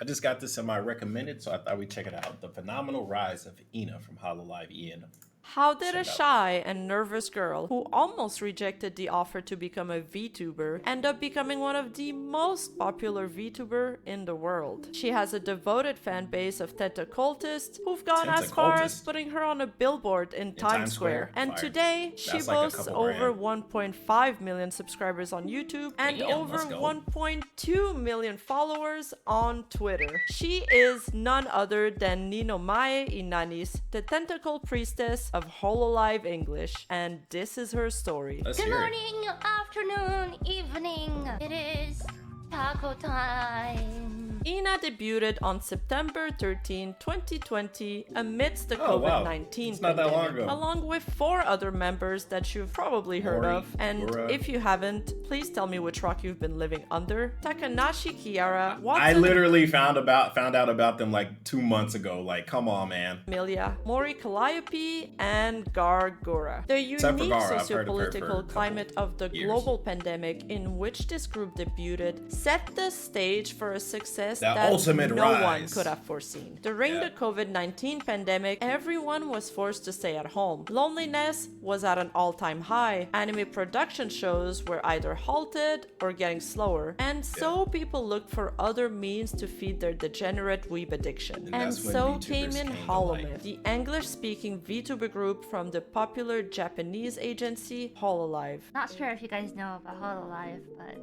I just got this in my recommended, so I thought we'd check it out. The Phenomenal Rise of Ina from hololive-en. How did a Check it out. shy and nervous girl who almost rejected the offer to become a VTuber end up becoming one of the most popular VTuber in the world? She has a devoted fan base of tentacultists who've gone as far as Tentacultists? putting her on a billboard in Times Square. And Fire. today, she That's like a boasts couple over grand. 1.5 million subscribers on YouTube and Damn, over let's go. 1.2 million followers on Twitter. She is none other than Ninomae Inanis, the tentacle priestess of hololive English, and this is her story. Let's Good hear it. morning, afternoon, evening. It is taco time. Ina debuted on September 13, 2020 amidst the Oh, wow. COVID-19 It's not that long pandemic, ago. along with 4 other members that you've probably heard Mori, of. And Gura. if you haven't, please tell me which rock you've been living under. Takanashi Kiara, I Watson literally found out about them like 2 months ago. Like, come on, man. Amelia, Mori Calliope, and Gargura. The Except for unique Gara, I've heard of her for a sociopolitical couple climate of the years. global pandemic in which this group debuted set the stage for a success The that ultimate no one rise. could have foreseen. During Yeah. the COVID-19 pandemic, everyone was forced to stay at home. Loneliness was at an all-time high. Anime production shows were either halted or getting slower. And so people looked for other means to feed their degenerate weeb addiction. And And that's when so VTubers came in came to light. hololive, the English-speaking VTuber group from the popular Japanese agency Hololive. Not sure if you guys know about Hololive, but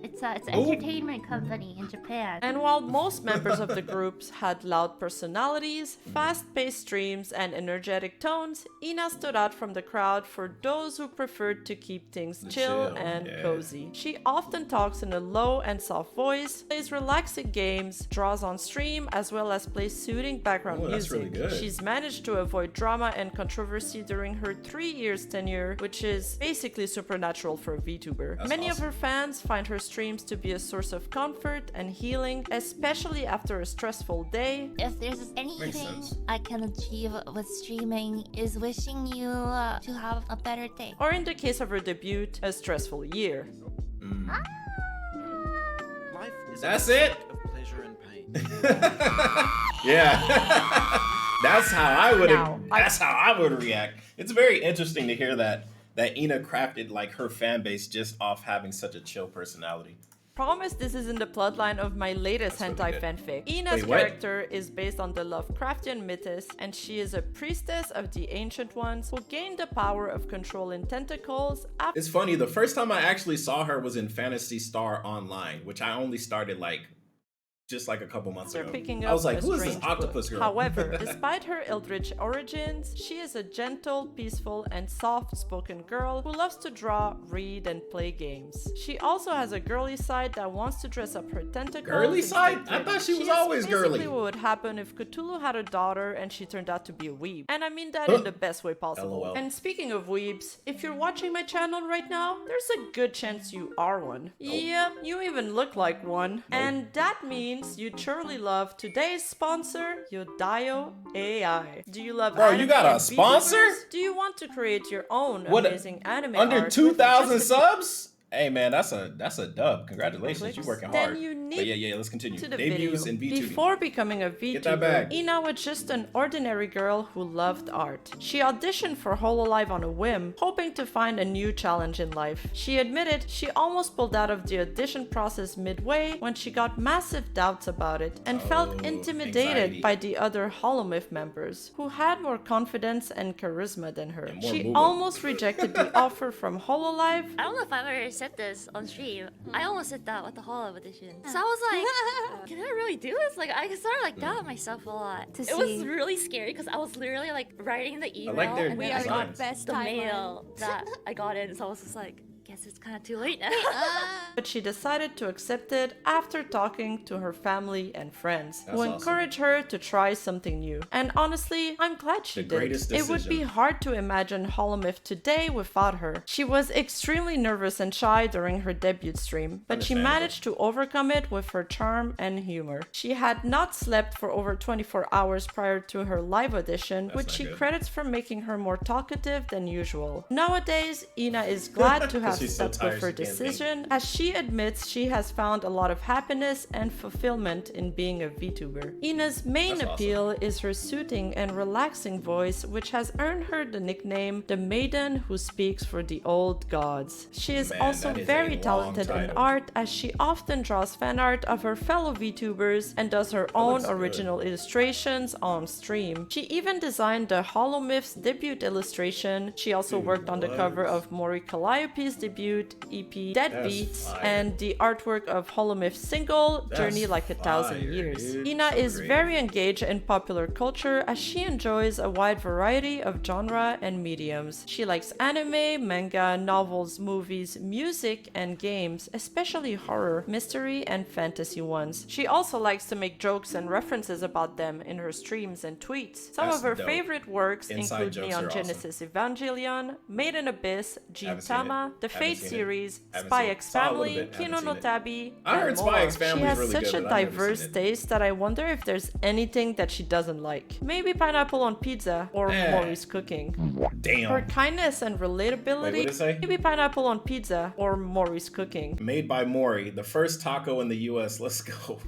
it's an Oh. entertainment company in Japan. And while most members of the groups had loud personalities, fast-paced streams, and energetic tones, Ina stood out from the crowd for those who preferred to keep things chill and yeah. cozy. She often talks in a low and soft voice, plays relaxing games, draws on stream, as well as plays soothing background Oh, that's music. really good. She's managed to avoid drama and controversy during her 3 years tenure, which is basically supernatural for a VTuber. That's Many awesome. of her fans find her streams to be a source of comfort and healing, especially after a stressful day. If there's anything sense. I can achieve with streaming is wishing you to have a better day. Or in the case of her debut, a stressful year. Life is That's a it? mix of pleasure and pain. Yeah. That's how I would Now, that's how I would react. It's very interesting to hear that Ina crafted like her fan base just off having such a chill personality. Promise this is in the plotline of my latest That's hentai really good. fanfic. Ina's Wait, what? character is based on the Lovecraftian mythos, and she is a priestess of the Ancient Ones who gained the power of controlling tentacles after It's funny, the first time I actually saw her was in Phantasy Star Online, which I only started like just like a couple months ago. picking I was up like, a who is this strange octopus book. girl? However, despite her eldritch origins, she is a gentle, peaceful, and soft-spoken girl who loves to draw, read, and play games. She also has a girly side that wants to dress up her tentacles. Girly and side? stay I pretty. thought she was is always girly. basically what would happen if Cthulhu had a daughter and she turned out to be a weeb. And I mean that in the best way possible. LOL. And speaking of weebs, if you're watching my channel right now, there's a good chance you are one. Yeah, you even look like one. And that means you'd surely love today's sponsor, Yodayo AI. Do you love Bro, you anime got a and sponsor? VTubers? Do you want to create your own What, amazing anime Under art with 2,000 just a few subs? Hey man, that's a dub. Congratulations, clicks? you're working Then hard. you But need yeah, let's continue. to the Debuts video. in VTubing. Before becoming a that VTuber, bag. Ina was just an ordinary girl who loved art. She auditioned for Hololive on a whim, hoping to find a new challenge in life. She admitted she almost pulled out of the audition process midway when she got massive doubts about it and felt intimidated anxiety. by the other Holomyth members, who had more confidence and charisma than her. And more She movement. almost rejected the offer from Hololive. I don't know if I've ever said this on stream. I almost said that with the Hollow edition. So I was like, can I really do this? Like, I started like doubting myself a lot. It was really scary because I was literally like writing the email like their and then designs. I got Best the timeline. mail that I got in. So I was just like, guess it's kind of too late now. But she decided to accept it after talking to her family and friends, That's who awesome. encouraged her to try something new. And honestly, I'm glad she The did. greatest It would be decision. hard to imagine Holomyth today without her. She was extremely nervous and shy during her debut stream, but she Understandable. managed to overcome it with her charm and humor. She had not slept for over 24 hours prior to her live audition, which not she good. credits for making her more talkative than usual. Nowadays, Ina is glad to have she's so upset tired with her she can't think. decision, as she admits she has found a lot of happiness and fulfillment in being a VTuber. Ina's main That's awesome. appeal is her soothing and relaxing voice, which has earned her the nickname the Maiden Who Speaks for the Old Gods. She is Man, also that is a very long talented in title. art, as she often draws fan art of her fellow VTubers and does her own looks good. original illustrations on stream. She even designed the hololive-en's debut illustration. She also worked on the cover of Mori Calliope's debut EP Dead That's Beats fire. and the artwork of hololive-en's single Journey That's Like a Thousand fire, Years. dude. Ina So is great. very engaged in popular culture, as she enjoys a wide variety of genre and mediums. She likes anime, manga, novels, movies, music, and games, especially horror, mystery, and fantasy ones. She also likes to make jokes and references about them in her streams and tweets. Some That's of her dope. favorite works Inside include jokes Neon are awesome. Genesis Evangelion, Made in Abyss, Haven't seen Gintama, it. the Haven't Fate seen it. series, Haven't Spy seen it. X Saw a little Family, bit. Haven't Kino no seen it. Tabi, I heard and Spy more. X Family She is has really such good, a but I've never diverse seen it. taste that I wonder if there's anything that she doesn't like. Maybe pineapple on pizza or Mori's cooking. Her Damn. kindness and relatability. Wait, what'd it say? Maybe pineapple on pizza or Mori's cooking. Made by Mori, the first taco in the US. Let's go.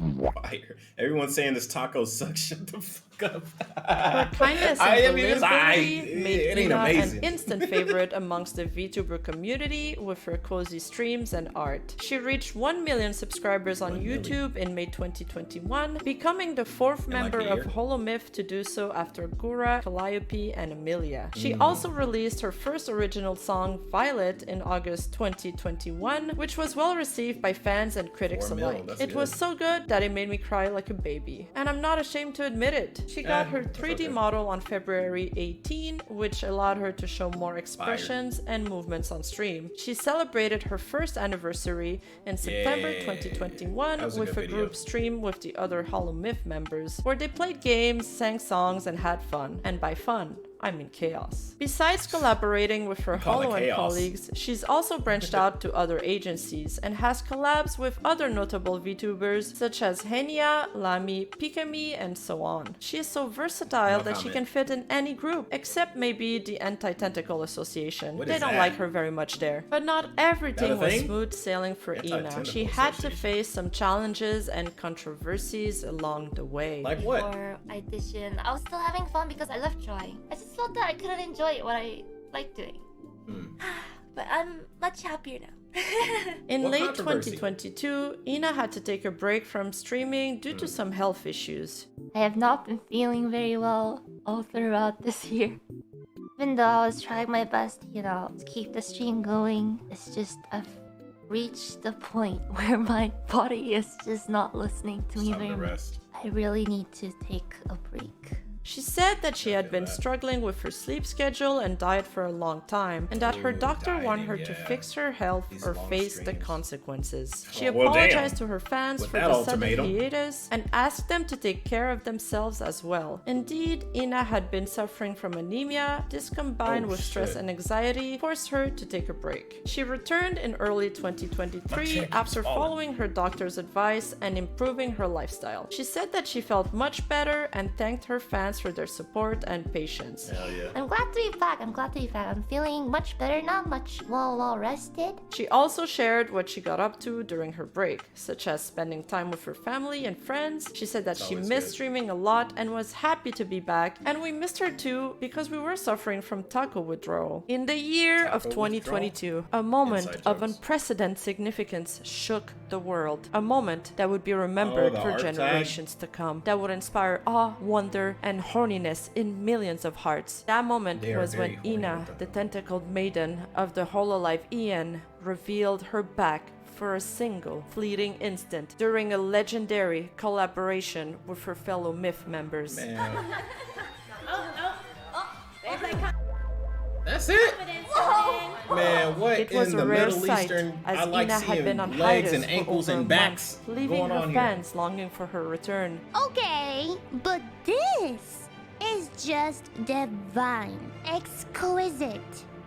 Fire. Everyone's saying this taco sucks. Shut the fuck up. Her kindness and relatability made it ain't Ina an amazing. instant favorite amongst the VTuber community with her cozy streams and art. She reached 1 million subscribers on 1 million. YouTube in May 2021, becoming the fourth member a of year. hololive to do so after Gura, Calliope, and Amelia. She Hmm. also released her first original song, Violet, in August 2021, which was well received by fans and critics 4 mil, alike. that's It was good. so good that it made me cry like a baby. And I'm not ashamed to admit it. She got her that's 3D okay. model on February 18, which allowed her to show more expressions and movements on stream. She celebrated her first anniversary in September Yeah, 2021 that was a with good a video. group stream with the other hololive members, where they played games, sang songs, and had fun. And by fun, I mean chaos. Besides collaborating with her call it HoloEn chaos. colleagues, she's also branched out to other agencies and has collabs with other notable VTubers such as Henia, Lami, Pikami, and so on. She is so versatile No that she comment. can fit in any group, except maybe the Anti-Tentacle Association. What They is don't that? like her very much there. But not everything That a was thing? smooth sailing for Ina. Anti-Tentacle She had to Association. face some challenges and controversies along the way. Like what? For audition, I was still having fun because I love drawing. I just felt that I couldn't enjoy what I like doing. But I'm much happier now. In What late controversy? 2022, Ina had to take a break from streaming due to some health issues. I have not been feeling very well all throughout this year. Even though I was trying my best, to keep the stream going, it's just I've reached the point where my body is just not listening to me Time very to much. rest. I really need to take a break. She said that she had been struggling with her sleep schedule and diet for a long time, and that her Ooh, doctor wanted her dieting, to yeah. fix her health These or long face the streams. consequences. She Oh, well, apologized damn. to her fans With for that the sudden ultimatum. hiatus and asked them to take care of themselves as well. Indeed, Ina had been suffering from anemia. This combined Oh, with stress shit. and anxiety forced her to take a break. She returned in early 2023 check keeps after falling. following her doctor's advice and improving her lifestyle. She said that she felt much better and thanked her fans for their support and patience. Hell yeah. I'm glad to be back. I'm feeling much better now, much well rested. She also shared what she got up to during her break, such as spending time with her family and friends. She said that she always missed good. streaming a lot and was happy to be back, and we missed her too because we were suffering from taco withdrawal. In the year of Taco 2022, a moment Inside of jokes. unprecedented significance shook the world. A moment that would be remembered the for art tag? generations to come, that would inspire awe, wonder, and horniness in millions of hearts. That moment They are was very when horny Ina, with the them. tentacled maiden of the hololive-en, revealed her back for a single fleeting instant during a legendary collaboration with her fellow myth members. Man. That's it? Man, what It was in a the rare Middle sight, Eastern? as I like Ina had seeing been on legs hiatus and for ankles over a and backs month, leaving going her on here. fans longing for her return. Okay, but this is just divine, exquisite.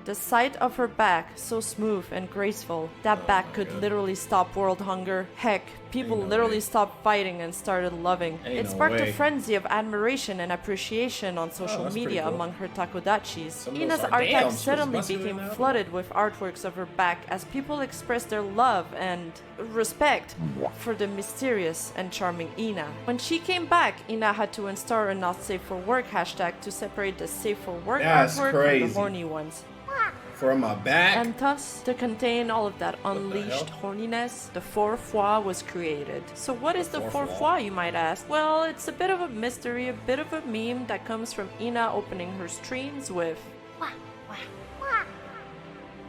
The sight of her back, so smooth and graceful, that back could literally stop world hunger. Heck, people literally stopped fighting and started loving. It sparked a frenzy of admiration and appreciation on social media among her takodachis. Ina's art tag suddenly became flooded with artworks of her back as people expressed their love and respect for the mysterious and charming Ina. When she came back, Ina had to install a not safe for work hashtag to separate the safe for work artwork from the horny ones. From my back. And thus, to contain all of that unleashed horniness, the four fois was created. So what is the four fois, you might ask? Well, it's a bit of a mystery, a bit of a meme that comes from Ina opening her streams with...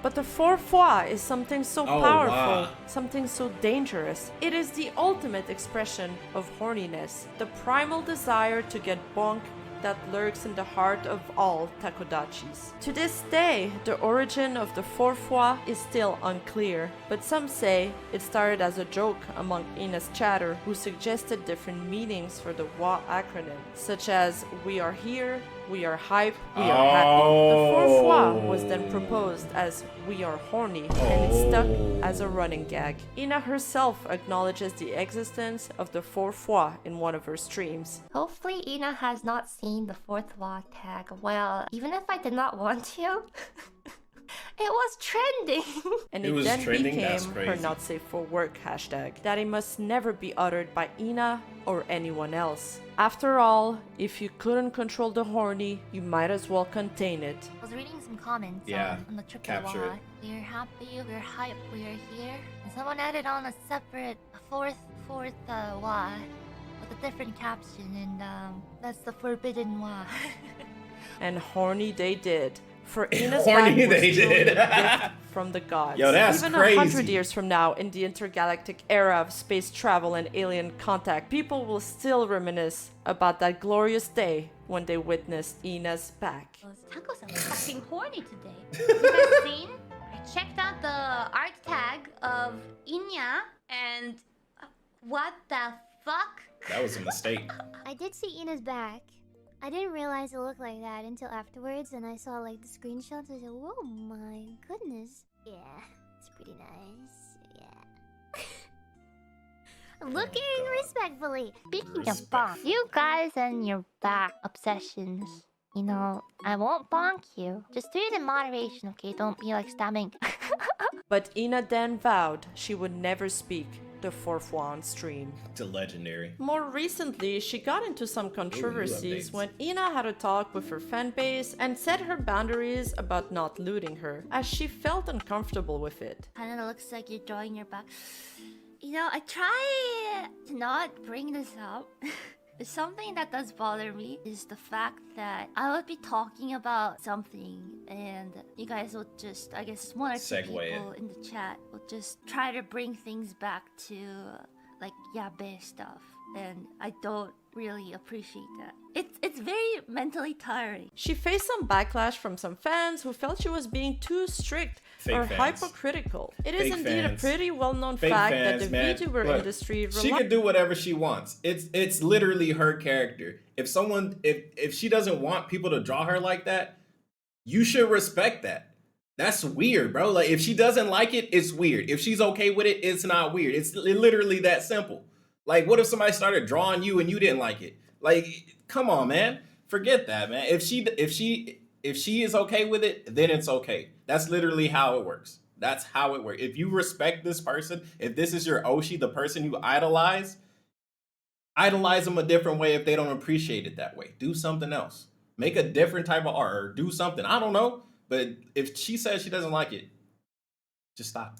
But the four fois is something so powerful, something so dangerous. It is the ultimate expression of horniness, the primal desire to get bonked that lurks in the heart of all takodachis. To this day, the origin of the four fois is still unclear, but some say it started as a joke among Ina's chatter, who suggested different meanings for the WA acronym, such as "we are here," "we are hype," "we are happy." The four fois was then proposed as "we are horny," and it stuck as a running gag. Ina herself acknowledges the existence of the four fois in one of her streams. Hopefully Ina has not seen the fourth law tag. Well, even if I did not want to, it was trending. And it then became her not safe for work hashtag, that it must never be uttered by Ina or anyone else. After all, if you couldn't control the horny, you might as well contain it. I was reading some comments on the triple capture it. We're happy, we're hype, we're here. And someone added on a separate fourth wa with a different caption, and that's the forbidden wa. And horny they did. For Ina's Horny back was they truly did. a gift from the gods. Yo, that's Even crazy. 100 years from now, in the intergalactic era of space travel and alien contact, people will still reminisce about that glorious day when they witnessed Ina's back. Tacos are fucking horny today. You guys seen? I checked out the art tag of Inya, and what the fuck? That was a mistake. I did see Ina's back. I didn't realize it looked like that until afterwards, and I saw like the screenshots. I said, "Whoa, my goodness!" Yeah, it's pretty nice. Yeah. Looking respectfully. Speaking of bonk, you guys and your back obsessions. You know, I won't bonk you. Just do it in moderation, okay? Don't be like stabbing. But Ina then vowed she would never speak the fourth one stream. It's a legendary. More recently, she got into some controversies when Ina had a talk with her fanbase and set her boundaries about not looting her, as she felt uncomfortable with it. Kinda looks like you're drawing your back. You know, I try to not bring this up. Something that does bother me is the fact that I would be talking about something and you guys will just, I guess one or two people in the chat will just try to bring things back to like yabe stuff, and I don't really appreciate that. It's very mentally tiring. She faced some backlash from some fans who felt she was being too strict or hypocritical. It is indeed a pretty well-known fact that the VTuber industry she can do whatever she wants. It's literally her character. If she doesn't want people to draw her like that, you should respect that. That's weird, bro. Like, if she doesn't like it, it's weird. If she's okay with it, it's not weird. It's literally that simple. Like, what if somebody started drawing you and you didn't like it? Like, come on, man. Forget that, man. If she is okay with it, then it's okay. That's literally how it works. That's how it works. If you respect this person, if this is your Oshi, the person you idolize them a different way if they don't appreciate it that way. Do something else. Make a different type of art or do something. I don't know. But if she says she doesn't like it, just stop.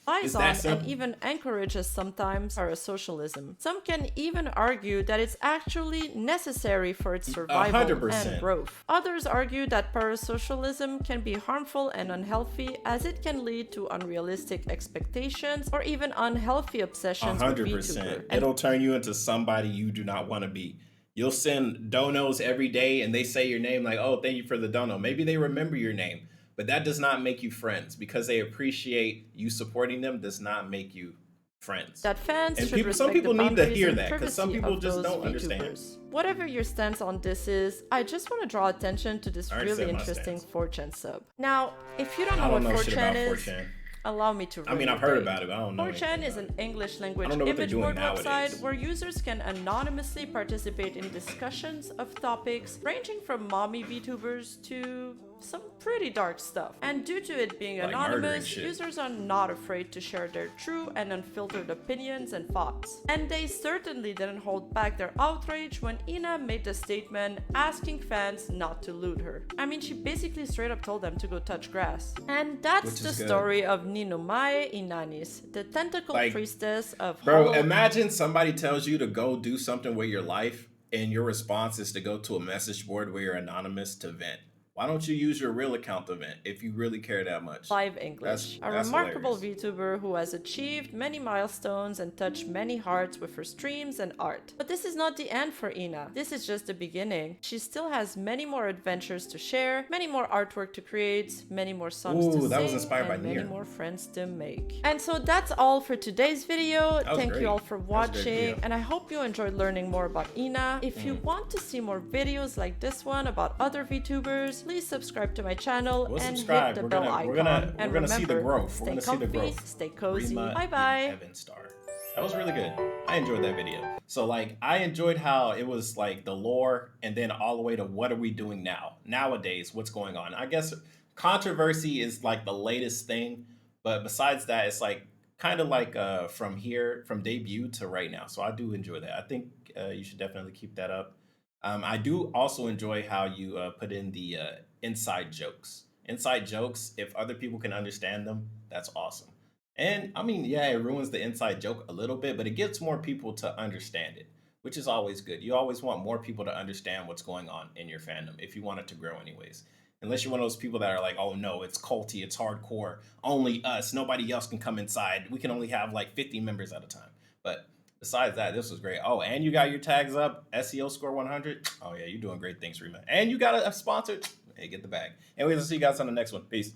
Lies on and even encourages sometimes parasocialism. Some can even argue that it's actually necessary for its survival 100%. And growth. Others argue that parasocialism can be harmful and unhealthy, as it can lead to unrealistic expectations or even unhealthy obsessions 100%. with VTuber. It'll turn you into somebody you do not want to be. You'll send donos every day and they say your name like, "Oh, thank you for the dono." Maybe they remember your name. But that does not make you friends. Because they appreciate you supporting them does not make you friends. That fans And should people, respect some people the need to boundaries hear and that because some privacy people of just those don't understand. VTubers. Whatever your stance on this is, I just want to draw attention to this I already really said my interesting stance. 4chan sub. Now, if you don't I know don't what know shit 4chan about is, 4chan. allow me to I mean, ruin I've your heard day. about it, but I don't know 4chan anything is about an English language I don't know what they're image doing board nowadays. website where users can anonymously participate in discussions of topics ranging from mommy VTubers to some pretty dark stuff. And due to it being Like murdering anonymous, shit. users are not afraid to share their true and unfiltered opinions and thoughts. And they certainly didn't hold back their outrage when Ina made the statement asking fans not to loot her. I mean, she basically straight up told them to go touch grass. And that's Which the is good. story of Ninomae Inanis, the tentacle Like, priestess of Bro, imagine somebody tells you to go do something with your life and your response is to go to a message board where you're anonymous to vent. Why don't you use your real account to vent if you really care that much? Live English, a That's remarkable hilarious. VTuber who has achieved many milestones and touched many hearts with her streams and art. But this is not the end for Ina. This is just the beginning. She still has many more adventures to share, many more artwork to create, many more songs to Ooh, that sing, was inspired by and many Nier. more friends to make. And so that's all for today's video. That was Thank great. you all for That was a great watching, video. and I hope you enjoyed learning more about Ina. If you want to see more videos like this one about other VTubers, please subscribe to my channel We'll and subscribe. hit the We're bell gonna- icon. we're gonna- and we're gonna see the remember, growth. We're stay gonna see the comfy, growth. stay cozy. Rima Bye bye. Evan Star. That was really good. I enjoyed that video. So like I enjoyed how it was like the lore and then all the way to what are we doing now? Nowadays, what's going on? I guess controversy is like the latest thing, but besides that, it's like kind of like from debut to right now. So I do enjoy that. I think you should definitely keep that up. I do also enjoy how you put in the inside jokes. Inside jokes, if other people can understand them, that's awesome. And I mean, yeah, it ruins the inside joke a little bit, but it gets more people to understand it, which is always good. You always want more people to understand what's going on in your fandom if you want it to grow anyways. Unless you're one of those people that are like, oh no, it's culty, it's hardcore, only us, nobody else can come inside. We can only have like 50 members at a time. But besides that, this was great. Oh, and you got your tags up, SEO score 100. Oh yeah, you're doing great things, Rima. And you got a sponsor. Hey, get the bag. Anyways, I'll see you guys on the next one. Peace.